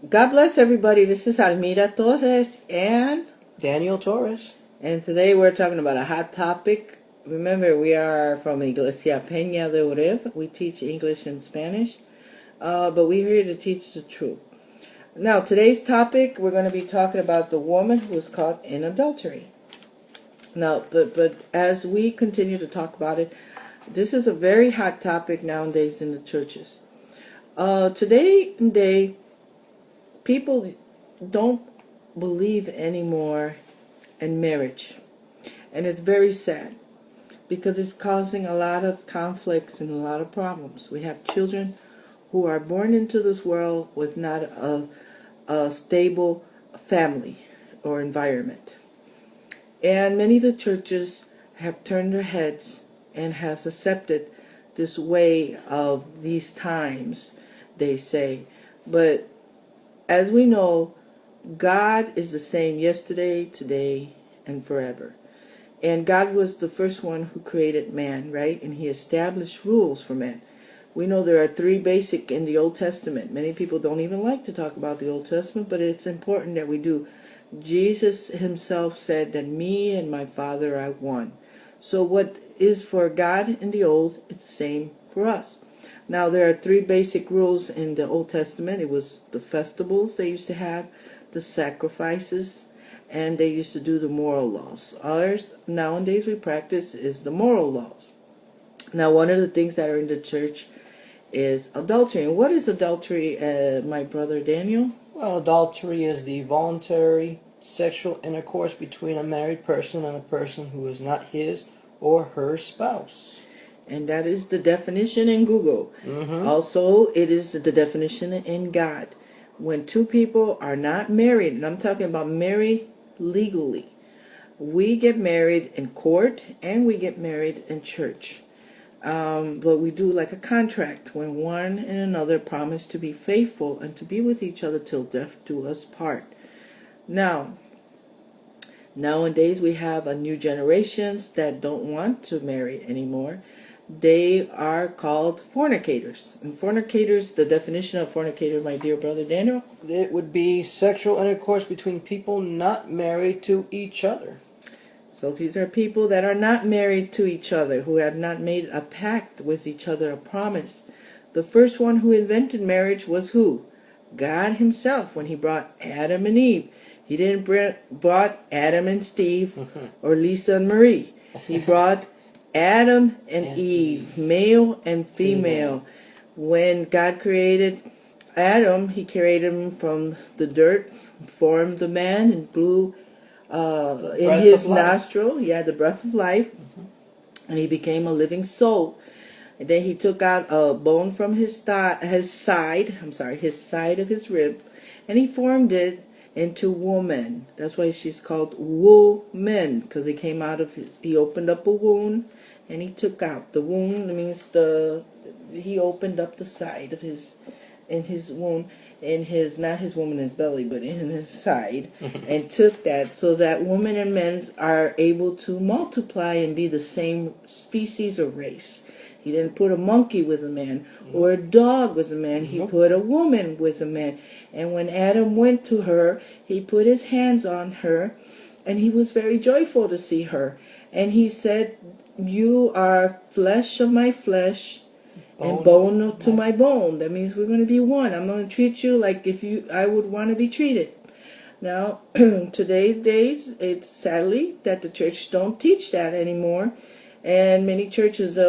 God bless everybody. This is Almira Torres and Daniel Torres. today we're talking about a hot topic. Remember, we are from Iglesia Peña de Oreb. We teach English and Spanish, but we're here to teach the truth. Now, today's topic, we're going to be talking about the woman who was caught in adultery. Now, but as we continue to talk about it, this is a very hot topic nowadays in the churches. Today, people don't believe anymore in marriage. And it's very sad because it's causing a lot of conflicts and a lot of problems. We have children who are born into this world with not a stable family or environment. And many of the churches have turned their heads and have accepted this way of these times, they say. But as we know, God is the same yesterday, today, and forever. And God was the first one who created man, right? And he established rules for man. We know there are three basic in the Old Testament. Many people don't even like to talk about the Old Testament, but it's important that we do. Jesus himself said that me and my Father are one. So what is for God in the Old, it's the same for us. Now, there are three basic rules in the Old Testament. It was the festivals they used to have, the sacrifices, and they used to do the moral laws. Ours, nowadays, we practice is the moral laws. Now, one of the things that are in the church is adultery. And what is adultery, my brother Daniel? Well, adultery is the voluntary sexual intercourse between a married person and a person who is not his or her spouse. And that is the definition in Google. Also, it is the definition in God. When two people are not married, and I'm talking about married legally, we get married in court and we get married in church. But we do like a contract when one and another promise to be faithful and to be with each other till death do us part. Now, nowadays we have a new generations that don't want to marry anymore. They are called fornicators. And fornicators, the definition of fornicator, my dear brother Daniel? It would be sexual intercourse between people not married to each other. So these are people that are not married to each other, who have not made a pact with each other, a promise. The first one who invented marriage was who? God himself, when he brought Adam and Eve. He didn't brought Adam and Steve or Lisa and Marie. He brought Adam and Eve, male and female. When God created Adam, he created him from the dirt, formed the man, and blew in his nostril, the breath of life, and he became a living soul. And then he took out a bone from his side of his rib, and he formed it into woman. That's why she's called woman, because he opened up a wound, and he took out the wound. Means he opened up the side of his wound. Not his woman's belly, but in his side, and took that, so that women and men are able to multiply and be the same species or race. He didn't put a monkey with a man or a dog with a man. He put a woman with a man. And when Adam went to her, he put his hands on her, and he was very joyful to see her. And he said, "You are flesh of my flesh, and bone to my bone." That means we're going to be one. I'm going to treat you like I would want to be treated. Now, today's days, it's sadly that the church don't teach that anymore. And many churches, though,